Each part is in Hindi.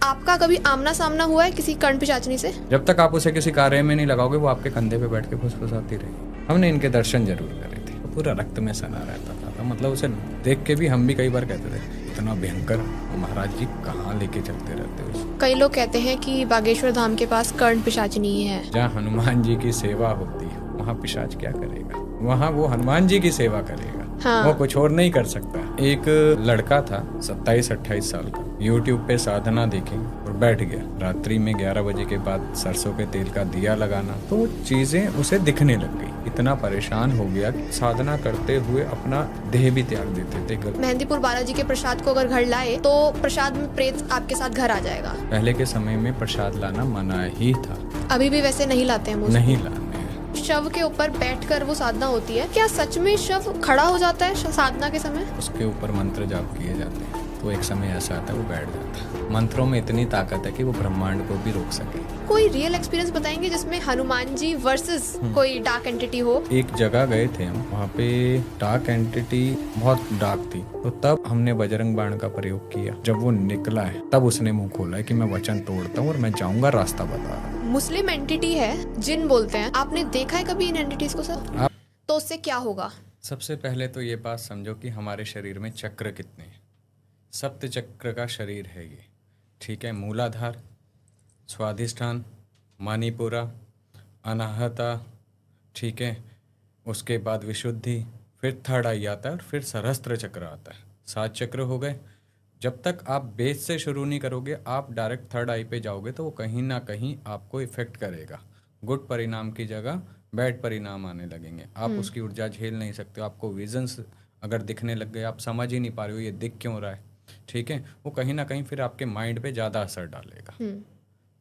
आपका कभी आमना सामना हुआ है किसी कर्ण पिशाचनी से? जब तक आप उसे किसी कार्य में नहीं लगाओगे वो आपके कंधे पे बैठ के फुसफुसाती रहेगी। हमने इनके दर्शन जरूर करे थे, तो पूरा रक्त में सना रहता था, मतलब उसे देख के भी हम भी कई बार कहते थे इतना भयंकर महाराज जी कहाँ लेके चलते रहते हो। कई लोग कहते हैं कि बागेश्वर धाम के पास कर्ण पिशाचनी ही है। जहाँ हनुमान जी की सेवा होती है वहाँ पिशाच क्या करेगा, वहाँ वो हनुमान जी की सेवा करेगा। हाँ। वो कुछ और नहीं कर सकता। एक लड़का था 27-28 साल का, यूट्यूब पे साधना देखी और बैठ गया। रात्रि में 11 बजे के बाद सरसों के तेल का दिया लगाना, तो चीजें उसे दिखने लग गई। इतना परेशान हो गया कि साधना करते हुए अपना देह भी त्याग देते थे। मेहंदीपुर बालाजी के प्रसाद को अगर घर लाए तो प्रसाद में प्रेत आपके साथ घर आ जाएगा। पहले के समय में प्रसाद लाना मना ही था। अभी भी वैसे नहीं लाते हैं? नहीं लाने। शव के ऊपर बैठकर वो साधना होती है, क्या सच में शव खड़ा हो जाता है साधना के समय? उसके ऊपर मंत्र जाप किए जाते हैं, तो एक समय ऐसा आता है वो बैठ जाता है। मंत्रों में इतनी ताकत है कि वो ब्रह्मांड को भी रोक सके। कोई रियल एक्सपीरियंस बताएंगे जिसमें हनुमान जी वर्सेस कोई डार्क एंटिटी हो? एक जगह गए थे हम, वहाँ पे डार्क एंटिटी बहुत डार्क थी, तो तब हमने बजरंग बाण का प्रयोग किया। जब वो निकला है तब उसने मुंह खोला है कि मैं वचन तोड़ता हूँ और मैं जाऊंगा, रास्ता बता रहा हूँ। मुस्लिम एंटिटी है, जिन बोलते हैं, आपने देखा है कभी इन एंटिटीज को सर? तो उससे क्या होगा? सबसे पहले तो ये बात समझो कि हमारे शरीर में चक्र कितने हैं। सप्त चक्र का शरीर है ये, ठीक है। मूलाधार, स्वाधिष्ठान, मणिपुरा, अनाहता, ठीक है। उसके बाद विशुद्धि, फिर थर्ड आई आता है और फिर सहस्त्र चक्र आता है। 7 चक्र हो गए। जब तक आप बेस से शुरू नहीं करोगे, आप डायरेक्ट थर्ड आई पे जाओगे तो वो कहीं ना कहीं आपको इफेक्ट करेगा। गुड परिणाम की जगह बैड परिणाम आने लगेंगे। आप उसकी ऊर्जा झेल नहीं सकते हो। आपको विजन्स अगर दिखने लग गए, आप समझ ही नहीं पा रहे हो ये दिख क्यों रहा है, ठीक है, वो कहीं ना कहीं फिर आपके माइंड पे ज़्यादा असर डालेगा,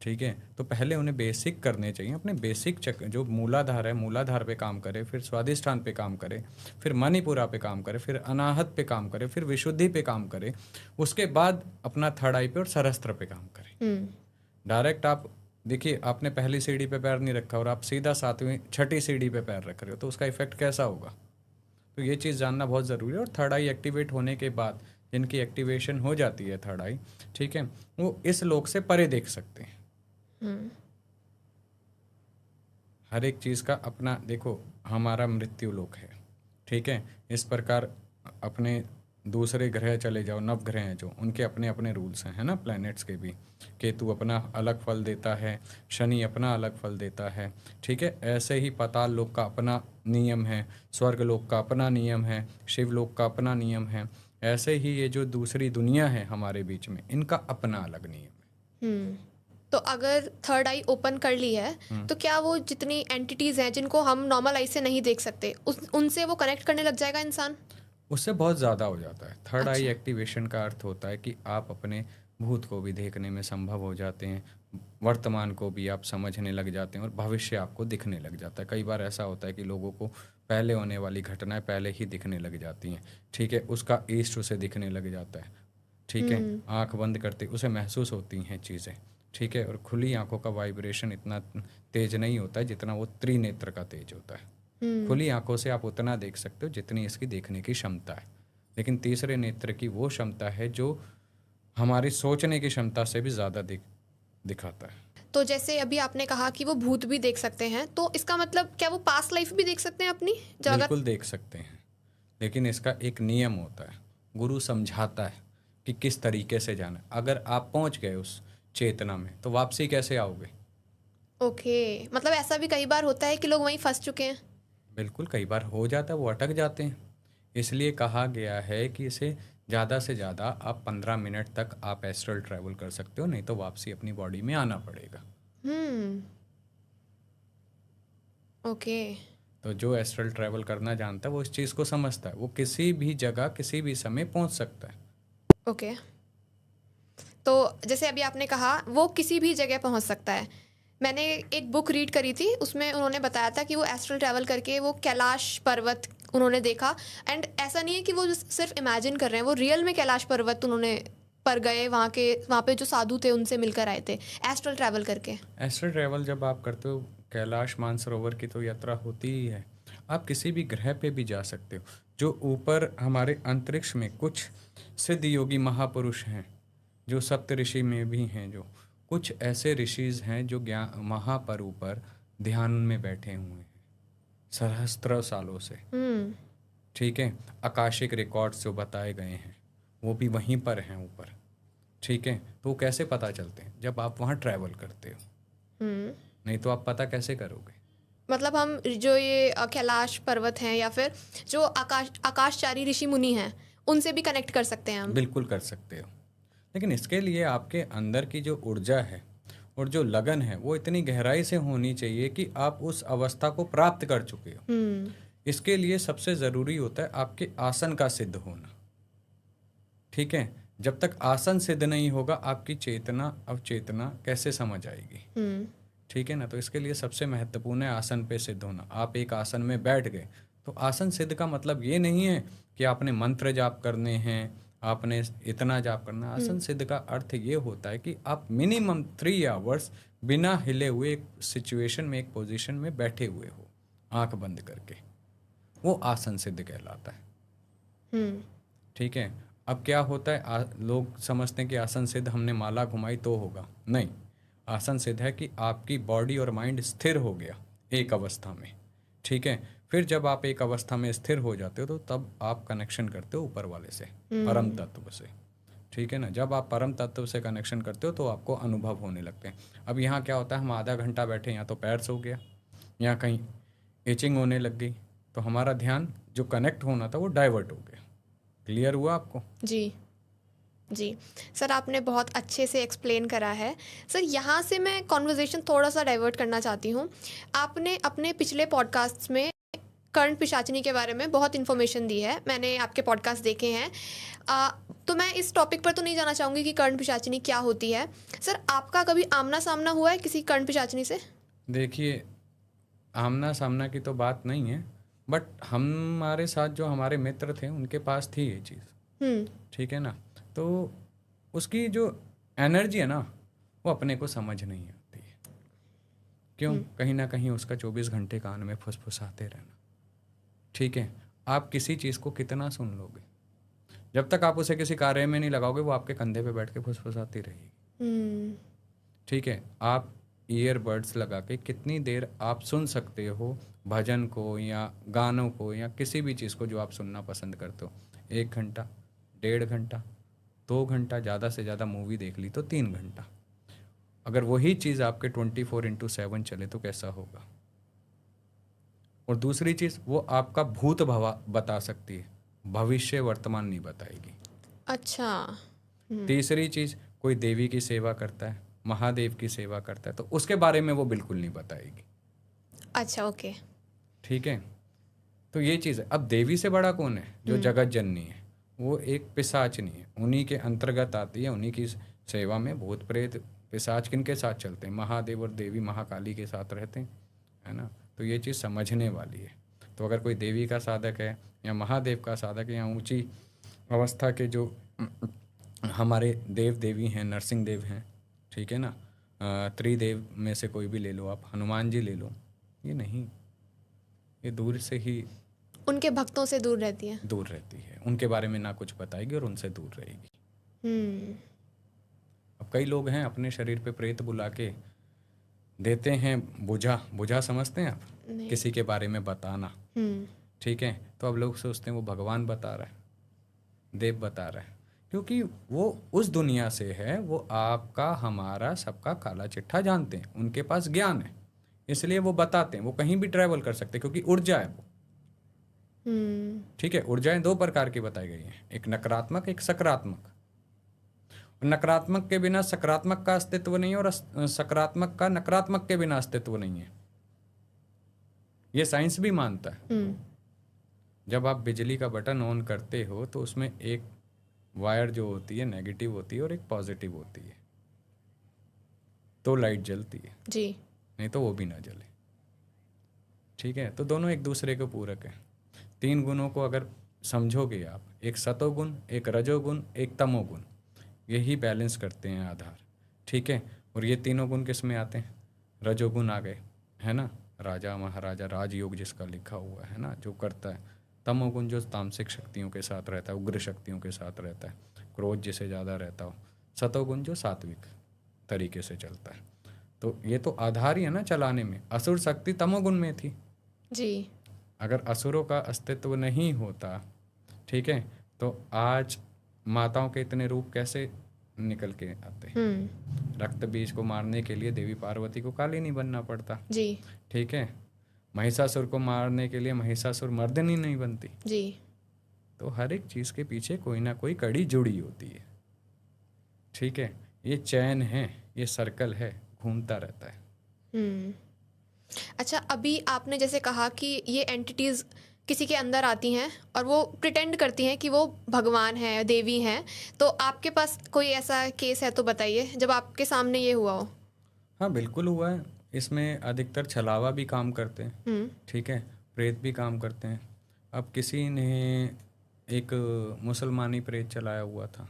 ठीक है। तो पहले उन्हें बेसिक करने चाहिए, अपने बेसिक चक्र जो मूलाधार है, मूलाधार पे काम करे, फिर स्वादिष्ठान पे काम करे, फिर मणिपुरा पे काम करे, फिर अनाहत पे काम करे, फिर विशुद्धि पे काम करे, उसके बाद अपना थर्ड आई पे और सहस्त्र पे काम करे। डायरेक्ट आप देखिए, आपने पहली सीढ़ी पे पैर नहीं रखा और आप सीधा 7वीं 6ठी सीढ़ी पे पैर रख रहे हो, तो उसका इफेक्ट कैसा होगा। तो ये चीज़ जानना बहुत ज़रूरी है। और थर्ड आई एक्टिवेट होने के बाद जिनकी एक्टिवेशन हो जाती है थर्ड आई, ठीक है, वो इस लोक से परे देख सकते हैं। हर एक चीज़ का अपना, देखो हमारा मृत्यु लोक है, ठीक है। इस प्रकार अपने दूसरे ग्रह चले जाओ, नवग्रह हैं जो, उनके अपने अपने रूल्स हैं, है ना, प्लैनेट्स के भी। केतु अपना अलग फल देता है, शनि अपना अलग फल देता है, ठीक है। ऐसे ही पाताल लोक का अपना नियम है, स्वर्ग लोक का अपना नियम है, शिव लोक का अपना नियम है। ऐसे ही ये जो दूसरी दुनिया है हमारे बीच में, इनका अपना अलग नियम है। तो अगर थर्ड आई ओपन कर ली है तो क्या वो जितनी एंटिटीज हैं जिनको हम नॉर्मल आई से नहीं देख सकते, उनसे वो कनेक्ट करने लग जाएगा इंसान? उससे बहुत ज़्यादा हो जाता है। थर्ड आई एक्टिवेशन का अर्थ होता है कि आप अपने भूत को भी देखने में संभव हो जाते हैं, वर्तमान को भी आप समझने लग जाते हैं और भविष्य आपको दिखने लग जाता है। कई बार ऐसा होता है कि लोगों को पहले होने वाली घटनाएं पहले ही दिखने लग जाती हैं, ठीक है। उसका ईस्ट उसे दिखने लग जाता है, ठीक है। आंख बंद करते उसे महसूस होती हैं चीज़ें, ठीक है। और खुली आंखों का वाइब्रेशन इतना तेज नहीं होता है जितना वो त्रिनेत्र का तेज होता है। खुली आंखों से आप उतना देख सकते हो जितनी इसकी देखने की क्षमता है, लेकिन तीसरे नेत्र की वो क्षमता है जो हमारी सोचने की क्षमता से भी ज़्यादा दिखाता है। तो जैसे अभी आपने कहा कि वो भूत भी देख सकते हैं, तो इसका मतलब क्या वो पास्ट लाइफ भी देख सकते हैं अपनी? बिल्कुल देख सकते हैं, लेकिन इसका एक नियम होता है। गुरु समझाता है कि किस तरीके से जाना। अगर आप पहुंच गए उस चेतना में तो वापसी कैसे आओगे। ओके, मतलब ऐसा भी कई बार होता है कि लोग वहीं फंस चुके हैं? बिल्कुल, कई बार हो जाता है, वो अटक जाते हैं। इसलिए कहा गया है कि इसे ज़्यादा से ज़्यादा आप 15 मिनट तक आप एस्ट्रल ट्रैवल कर सकते हो, नहीं तो वापसी अपनी बॉडी में आना पड़ेगा। ओके। तो जो एस्ट्रल ट्रैवल करना जानता है वो इस चीज़ को समझता है, वो किसी भी जगह किसी भी समय पहुंच सकता है। ओके। तो जैसे अभी आपने कहा वो किसी भी जगह पहुंच सकता है। मैंने एक बुक रीड करी थी, उसमें उन्होंने बताया था कि वो एस्ट्रल ट्रैवल करके वो कैलाश पर्वत उन्होंने देखा। एंड ऐसा नहीं है कि वो सिर्फ इमेजिन कर रहे हैं, वो रियल में कैलाश पर्वत उन्होंने पर गए, वहाँ पे जो साधु थे उनसे मिलकर आए थे एस्ट्रल ट्रैवल करके। एस्ट्रल ट्रैवल जब आप करते हो, कैलाश मानसरोवर की तो यात्रा होती ही है। आप किसी भी ग्रह पे भी जा सकते हो। जो ऊपर हमारे अंतरिक्ष में कुछ सिद्ध योगी महापुरुष हैं जो सप्त ऋषि में भी हैं, जो कुछ ऐसे ऋषिज हैं जो ज्ञान वहाँ पर ऊपर ध्यान में बैठे हुए हैं सहस्त्र सालों से। ठीक है, आकाशिक रिकॉर्ड्स जो बताए गए हैं वो भी वहीं पर हैं ऊपर। ठीक है, तो वो कैसे पता चलते हैं? जब आप वहाँ ट्रैवल करते हो, नहीं तो आप पता कैसे करोगे? मतलब हम जो ये कैलाश पर्वत हैं या फिर जो आकाशचारी ऋषि मुनि हैं उनसे भी कनेक्ट कर सकते हैं हम। बिल्कुल कर सकते हो, लेकिन इसके लिए आपके अंदर की जो ऊर्जा है और जो लगन है वो इतनी गहराई से होनी चाहिए कि आप उस अवस्था को प्राप्त कर चुके हो। इसके लिए सबसे ज़रूरी होता है आपके आसन का सिद्ध होना। ठीक है, जब तक आसन सिद्ध नहीं होगा आपकी चेतना अवचेतना कैसे समझ आएगी? ठीक है ना, तो इसके लिए सबसे महत्वपूर्ण है आसन पे सिद्ध होना। आप एक आसन में बैठ गए तो आसन सिद्ध का मतलब ये नहीं है कि आपने मंत्र जाप करने हैं, आपने इतना जाप करना। आसन सिद्ध का अर्थ ये होता है कि आप मिनिमम 3 आवर्स बिना हिले हुए एक सिचुएशन में, एक पोजीशन में बैठे हुए हो आंख बंद करके, वो आसन सिद्ध कहलाता है। ठीक है, अब क्या होता है, लोग समझते हैं कि आसन सिद्ध हमने माला घुमाई तो होगा। नहीं, आसन सिद्ध है कि आपकी बॉडी और माइंड स्थिर हो गया एक अवस्था में। ठीक है, फिर जब आप एक अवस्था में स्थिर हो जाते हो तो तब आप कनेक्शन करते हो ऊपर वाले से, परम तत्व से। ठीक है ना, जब आप परम तत्व से कनेक्शन करते हो तो आपको अनुभव होने लगते हैं। अब यहाँ क्या होता है, हम आधा घंटा बैठे, या तो पैर सो गया या कहीं इचिंग होने लग गई, तो हमारा ध्यान जो कनेक्ट होना था वो डाइवर्ट हो गया। क्लियर हुआ आपको? जी जी सर, आपने बहुत अच्छे से एक्सप्लेन करा है। सर, यहाँ से मैं कॉन्वर्जेशन थोड़ा सा डाइवर्ट करना चाहती हूँ। आपने अपने पिछले पॉडकास्ट में कर्ण पिशाचिनी के बारे में बहुत इन्फॉर्मेशन दी है, मैंने आपके पॉडकास्ट देखे हैं। तो मैं इस टॉपिक पर तो नहीं जाना चाहूँगी कि कर्ण पिशाचिनी क्या होती है। सर, आपका कभी आमना सामना हुआ है किसी कर्ण पिशाचिनी से? देखिए, आमना सामना की तो बात नहीं है, बट हमारे साथ जो हमारे मित्र थे उनके पास थी ये चीज़। ठीक है ना, तो उसकी जो एनर्जी है ना वो अपने को समझ नहीं आती है। क्यों? कहीं ना कहीं उसका 24 घंटे कान में फुसफुसाते रहना। ठीक है, आप किसी चीज़ को कितना सुन लोगे, जब तक आप उसे किसी कार्य में नहीं लगाओगे वो आपके कंधे पे बैठ के फुसफुसाती रहेगी। ठीक है, आप ईयरबड्स लगा के कितनी देर आप सुन सकते हो भजन को या गानों को या किसी भी चीज़ को जो आप सुनना पसंद करते हो? 1 घंटा, 1.5 घंटा, 2 घंटा, ज़्यादा से ज़्यादा मूवी देख ली तो 3 घंटा। अगर वही चीज़ आपके 24/7 चले तो कैसा होगा? और दूसरी चीज़, वो आपका भूत भवा बता सकती है, भविष्य वर्तमान नहीं बताएगी। अच्छा। तीसरी चीज़, कोई देवी की सेवा करता है, महादेव की सेवा करता है, तो उसके बारे में वो बिल्कुल नहीं बताएगी। अच्छा, ओके। ठीक है, तो ये चीज़ है। अब देवी से बड़ा कौन है? जो जगत जननी है, वो एक पिशाचनी है, उन्हीं के अंतर्गत आती है। उन्हीं की सेवा में भूत प्रेत पिशाच किन के साथ चलते हैं? महादेव और देवी महाकाली के साथ रहते हैं, है ना। तो ये चीज़ समझने वाली है। तो अगर कोई देवी का साधक है या महादेव का साधक है या ऊंची अवस्था के जो हमारे देव देवी हैं, नरसिंह देव हैं, ठीक है ना, त्रिदेव में से कोई भी ले लो आप, हनुमान जी ले लो, ये नहीं, ये दूर से ही उनके भक्तों से दूर रहती है। दूर रहती है, उनके बारे में ना कुछ बताएगी और उनसे दूर रहेगी। अब कई लोग हैं अपने शरीर पे प्रेत बुला के देते हैं बुझा समझते हैं आप? किसी के बारे में बताना। ठीक है, तो अब लोग सोचते हैं वो भगवान बता रहा है, देव बता रहा है, क्योंकि वो उस दुनिया से है, वो आपका हमारा सबका काला चिट्ठा जानते हैं, उनके पास ज्ञान है, इसलिए वो बताते हैं। वो कहीं भी ट्रैवल कर सकते हैं क्योंकि ऊर्जा है वो। ठीक है, ऊर्जाएं 2 प्रकार की बताई गई हैं, एक नकारात्मक, एक सकारात्मक। नकारात्मक के बिना सकारात्मक का अस्तित्व नहीं है और सकारात्मक का नकारात्मक के बिना अस्तित्व नहीं है, ये साइंस भी मानता है। जब आप बिजली का बटन ऑन करते हो तो उसमें एक वायर जो होती है नेगेटिव होती है और एक पॉजिटिव होती है, तो लाइट जलती है जी, नहीं तो वो भी ना जले। ठीक है, तो दोनों एक दूसरे के पूरक हैं। 3 गुणों को अगर समझोगे आप, एक सतोगुण, एक रजोगुण, एक तमोगुण, यही बैलेंस करते हैं आधार। ठीक है, और ये तीनों गुण किस में आते हैं? रजोगुण आ गए, है ना, राजा महाराजा राजयोग जिसका लिखा हुआ है ना, जो करता है। तमोगुण जो तामसिक शक्तियों के साथ रहता है, उग्र शक्तियों के साथ रहता है, क्रोध जिसे ज़्यादा रहता हो, सतोगुण जो सात्विक तरीके से चलता है। तो ये तो आधार ही है ना चलाने में। असुर शक्ति तमोगुण में थी। जी। अगर असुरों का अस्तित्व नहीं होता, ठीक है, तो आज माताओं के इतने रूप कैसे निकल के आते। रक्त बीज को मारने के लिए देवी पार्वती को काली नहीं बनना पड़ता। जी। ठीक है, महिषासुर को मारने के लिए महिषासुर मर्दनी नहीं बनती। जी। तो हर एक चीज़ के पीछे कोई ना कोई कड़ी जुड़ी होती है। ठीक है, ये चैन है, ये सर्कल है, घूमता रहता है। अच्छा, अभी आपने जैसे कहा कि ये एंटिटीज़ किसी के अंदर आती हैं और वो प्रिटेंड करती हैं कि वो भगवान हैं, देवी हैं। तो आपके पास कोई ऐसा केस है तो बताइए जब आपके सामने ये हुआ हो। हाँ बिल्कुल हुआ है। इसमें अधिकतर छलावा भी काम करते हैं। ठीक है, प्रेत भी काम करते हैं। अब किसी ने एक मुसलमानी प्रेत चलाया हुआ था।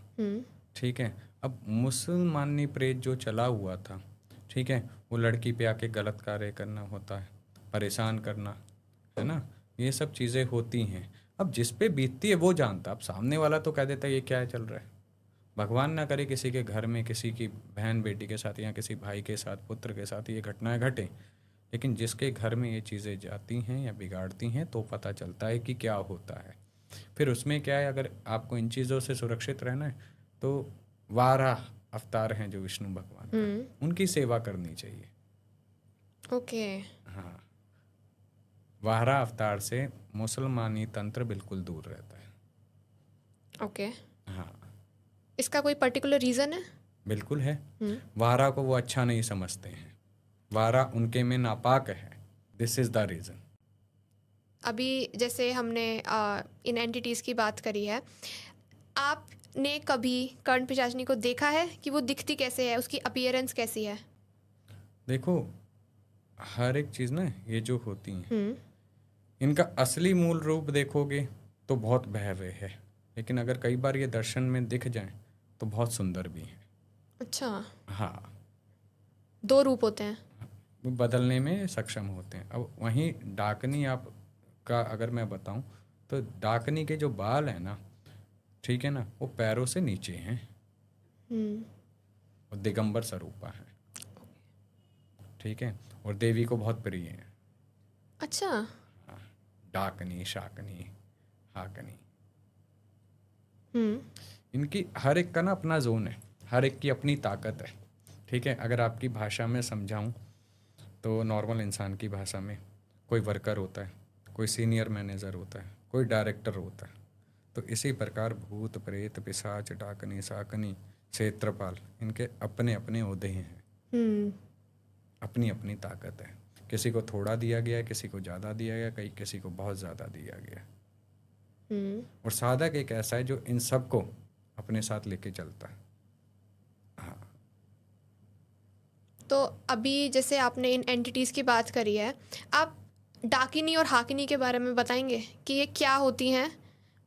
ठीक है, अब मुसलमानी प्रेत जो चला हुआ था, ठीक है, वो लड़की पे आके गलत कार्य करना होता है, परेशान करना, है ना, ये सब चीज़ें होती हैं। अब जिस पे बीतती है वो जानता। अब सामने वाला तो कह देता है ये क्या चल रहा है। भगवान ना करे किसी के घर में किसी की बहन बेटी के साथ या किसी भाई के साथ, पुत्र के साथ ये घटनाएं घटे, लेकिन जिसके घर में ये चीज़ें जाती हैं या बिगाड़ती हैं तो पता चलता है कि क्या होता है। फिर उसमें क्या है, अगर आपको इन चीज़ों से सुरक्षित रहना है तो वाराह अवतार हैं जो विष्णु भगवान का, उनकी सेवा करनी चाहिए। ओके। हाँ, वाराह अवतार से मुसलमानी तंत्र बिल्कुल दूर रहता है। ओके। हाँ, इसका कोई पर्टिकुलर रीज़न है? बिल्कुल है। वाराह को वो अच्छा नहीं समझते हैं, वाराह उनके में नापाक है। This is the reason. अभी जैसे हमने इन एंटिटीज़ की बात करी है, आपने कभी कर्ण पिशाचिनी को देखा है कि वो दिखती कैसे है, उसकी अपीयरेंस कैसी है? देखो, हर एक चीज़ ना ये जो होती हैं, इनका असली मूल रूप देखोगे तो बहुत भयावह है, लेकिन अगर कई बार ये दर्शन में दिख जाएं तो बहुत सुंदर भी हैं। अच्छा। हाँ, 2 रूप होते हैं। वो बदलने में सक्षम होते हैं। अब वहीं डाकनी आप का अगर मैं बताऊं तो डाकनी के जो बाल हैं ना, ठीक है ना, वो पैरों से नीचे हैं और दिगंबर स्वरूपा है। ठीक है, और देवी को बहुत प्रिय है। अच्छा। हाँ, डाकनी, शाकनी, हाकनी, इनकी हर एक का ना अपना जोन है, हर एक की अपनी ताकत है। ठीक है, अगर आपकी भाषा में समझाऊं तो नॉर्मल इंसान की भाषा में कोई वर्कर होता है, कोई सीनियर मैनेजर होता है, कोई डायरेक्टर होता है। तो इसी प्रकार भूत प्रेत पिशाच डाकनी शाकनी क्षेत्रपाल, इनके अपने अपने ओहदे हैं, अपनी अपनी ताकत है। किसी को थोड़ा दिया गया है, किसी को ज़्यादा दिया गया, कहीं किसी को बहुत ज़्यादा दिया गया। और साधक एक ऐसा है जो इन सब को अपने साथ लेके चलता है। हाँ, तो अभी जैसे आपने इन एंटिटीज़ की बात करी है, आप डाकिनी और हाकिनी के बारे में बताएंगे कि ये क्या होती हैं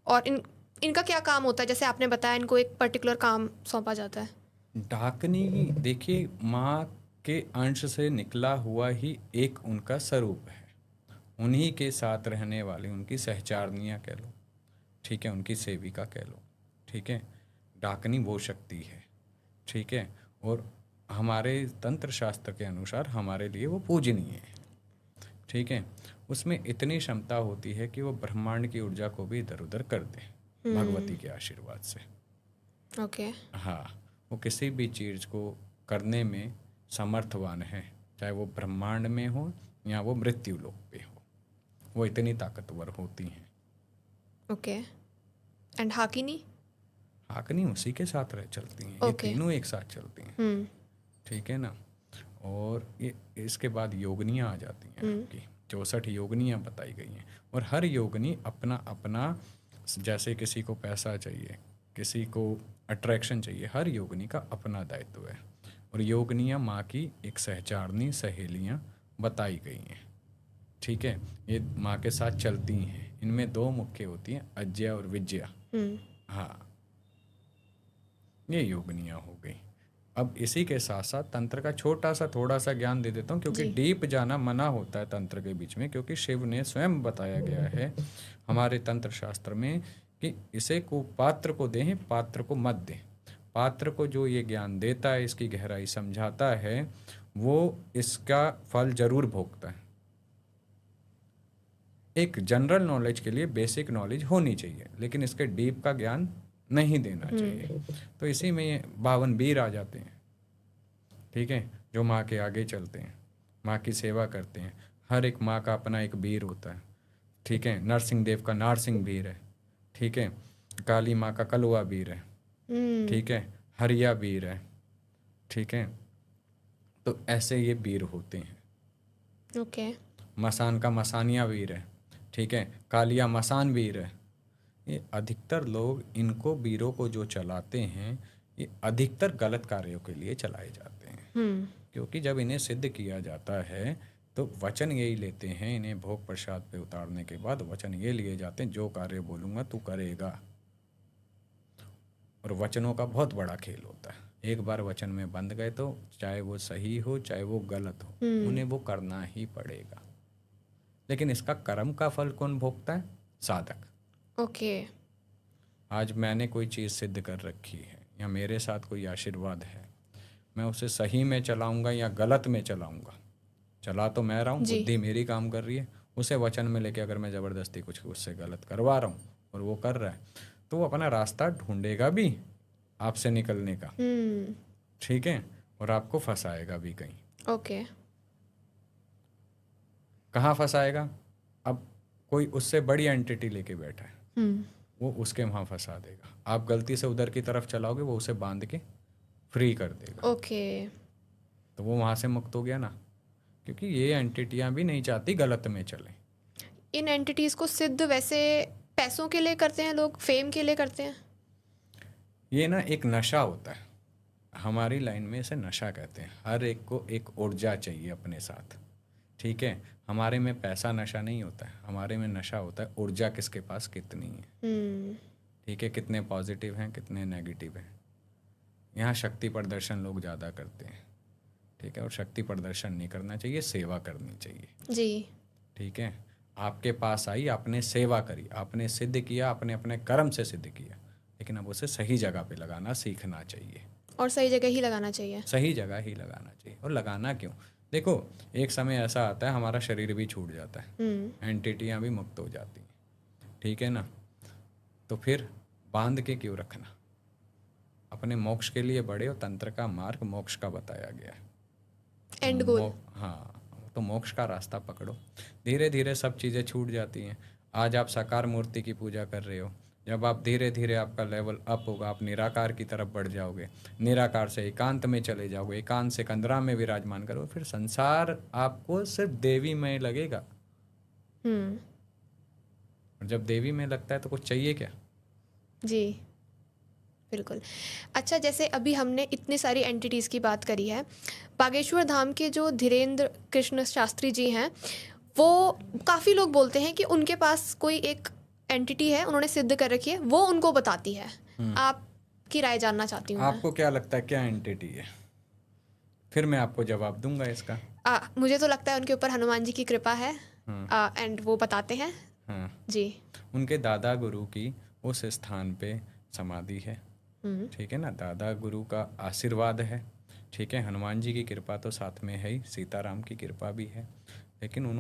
और इनका क्या काम होता है? जैसे आपने बताया इनको एक पर्टिकुलर काम सौंपा जाता है। डाकनी देखिए माँ के अंश से निकला हुआ ही एक उनका स्वरूप है। उन्हीं के साथ रहने वाली उनकी सहचारनियाँ कह लो, ठीक है, उनकी सेविका कह लो। ठीक है, डाकनी वो शक्ति है। ठीक है, और हमारे तंत्र शास्त्र के अनुसार हमारे लिए वो पूजनीय है। ठीक है, उसमें इतनी क्षमता होती है कि वो ब्रह्मांड की ऊर्जा को भी इधर उधर कर दे भगवती के आशीर्वाद से। ओके। हाँ, वो किसी भी चीज़ को करने में समर्थवान है, चाहे वो ब्रह्मांड में हो या वो मृत्यु लोक पे हो, वो इतनी ताकतवर होती हैं। ओके। एंड हाकिनी? हाकनी उसी के साथ रह चलती हैं। ये तीनों एक साथ चलती हैं। ठीक है ना। और ये इसके बाद योगनियाँ आ जाती हैं आपकी। 64 योगनियाँ बताई गई हैं और हर योगनी अपना अपना, जैसे किसी को पैसा चाहिए, किसी को अट्रैक्शन चाहिए, हर योगनी का अपना दायित्व है। और योगनियाँ माँ की एक सहचारनी सहेलियाँ बताई गई हैं। ठीक है, ये माँ के साथ चलती हैं। इनमें 2 मुख्य होती हैं, अज्ञा और विज्ञा। हाँ, ये योगनियाँ हो गई। अब इसी के साथ साथ तंत्र का छोटा सा थोड़ा सा ज्ञान दे देता हूँ, क्योंकि डीप जाना मना होता है तंत्र के बीच में, क्योंकि शिव ने स्वयं बताया गया है हमारे तंत्र शास्त्र में कि इसे को पात्र को दें, पात्र को मत दें। पात्र को जो ये ज्ञान देता है, इसकी गहराई समझाता है, वो इसका फल जरूर भोगता है। एक जनरल नॉलेज के लिए बेसिक नॉलेज होनी चाहिए, लेकिन इसके डीप का ज्ञान नहीं देना चाहिए। तो इसी में ये 52 वीर आ जाते हैं, ठीक है, जो माँ के आगे चलते हैं, माँ की सेवा करते हैं। हर एक माँ का अपना एक वीर होता है, ठीक है। नरसिंह देव का नारसिंह वीर है, ठीक है। काली माँ का कलवा वीर है, ठीक है। हरिया वीर है, ठीक है। तो ऐसे ये वीर होते हैं। ओके। मसान का मसानिया वीर है, ठीक है। कालिया मसान वीर है। ये अधिकतर लोग इनको वीरों को जो चलाते हैं, ये अधिकतर गलत कार्यों के लिए चलाए जाते हैं। क्योंकि जब इन्हें सिद्ध किया जाता है तो वचन यही लेते हैं, इन्हें भोग प्रसाद पे उतारने के बाद वचन ये लिए जाते हैं, जो कार्य बोलूँगा तू करेगा। और वचनों का बहुत बड़ा खेल होता है। एक बार वचन में बंध गए तो चाहे वो सही हो चाहे वो गलत हो, उन्हें वो करना ही पड़ेगा। लेकिन इसका कर्म का फल कौन भोगता है? साधक। ओके। आज मैंने कोई चीज़ सिद्ध कर रखी है या मेरे साथ कोई आशीर्वाद है, मैं उसे सही में चलाऊंगा या गलत में चलाऊंगा। चला तो मैं रहा हूँ, बुद्धि मेरी काम कर रही है। उसे वचन में लेके अगर मैं ज़बरदस्ती कुछ उससे गलत करवा रहा हूँ और वो कर रहा है, तो वो अपना रास्ता ढूंढेगा भी आपसे निकलने का, ठीक है, और आपको फंसाएगा भी कहीं। ओके। कहाँ फंसाएगा? अब कोई उससे बड़ी एंटिटी लेके बैठा है, वो उसके वहाँ फंसा देगा। आप गलती से उधर की तरफ चलाओगे, वो उसे बांध के फ्री कर देगा। ओके। तो वो वहाँ से मुक्त हो गया ना, क्योंकि ये एंटिटियाँ भी नहीं चाहती गलत में चलें। इन एंटिटीज़ को सिद्ध वैसे पैसों के लिए करते हैं लोग, फेम के लिए करते हैं? ये ना एक नशा होता है, हमारी लाइन में इसे नशा कहते हैं। हर एक को एक ऊर्जा चाहिए अपने साथ, ठीक है। हमारे में पैसा नशा नहीं होता है, हमारे में नशा होता है ऊर्जा किसके पास कितनी है, ठीक है, कितने पॉजिटिव हैं कितने नेगेटिव हैं। यहाँ शक्ति प्रदर्शन लोग ज़्यादा करते हैं, ठीक है, और शक्ति प्रदर्शन नहीं करना चाहिए, सेवा करनी चाहिए जी, ठीक है। आपके पास आई, आपने सेवा करी, आपने सिद्ध किया, आपने अपने कर्म से सिद्ध किया, लेकिन अब उसे सही जगह पे लगाना सीखना चाहिए। और सही जगह ही लगाना चाहिए। सही जगह ही लगाना चाहिए। और लगाना क्यों? देखो, एक समय ऐसा आता है हमारा शरीर भी छूट जाता है, एंटिटियाँ भी मुक्त हो जाती हैं, ठीक है ना। तो फिर बांध के क्यों रखना? अपने मोक्ष के लिए बढ़े, और तंत्र का मार्ग मोक्ष का बताया गया है। एंड गोल। हाँ, तो मोक्ष का रास्ता पकड़ो, धीरे धीरे सब चीज़ें छूट जाती हैं। आज आप साकार मूर्ति की पूजा कर रहे हो, जब आप धीरे धीरे आपका लेवल अप होगा, आप निराकार की तरफ बढ़ जाओगे, निराकार से एकांत में चले जाओगे, एकांत से कंदरा में विराजमान करो, फिर संसार आपको सिर्फ देवी में लगेगा। और जब देवी में लगता है तो कुछ चाहिए क्या? जी बिल्कुल। अच्छा, जैसे अभी हमने इतनी सारी एंटिटीज़ की बात करी है, बागेश्वर धाम के जो धीरेन्द्र कृष्ण शास्त्री जी हैं, वो काफ़ी लोग बोलते हैं कि उनके पास कोई एक एंटिटी है, उन्होंने सिद्ध कर रखी है, वो उनको बताती है। आपकी राय जानना चाहती हूँ। आपको क्या लगता है क्या एंटिटी है? फिर मैं आपको जवाब दूंगा इसका। मुझे तो लगता है उनके ऊपर हनुमान जी की कृपा है, एंड वो बताते हैं। हाँ जी। उनके दादा गुरु की उस स्थान पे समाधि है, ठीक है ना, दादा गुरु का आशीर्वाद है, ठीक है। हनुमान जी की कृपा तो साथ में है ही, सीताराम की कृपा भी है, लेकिन उन्होंने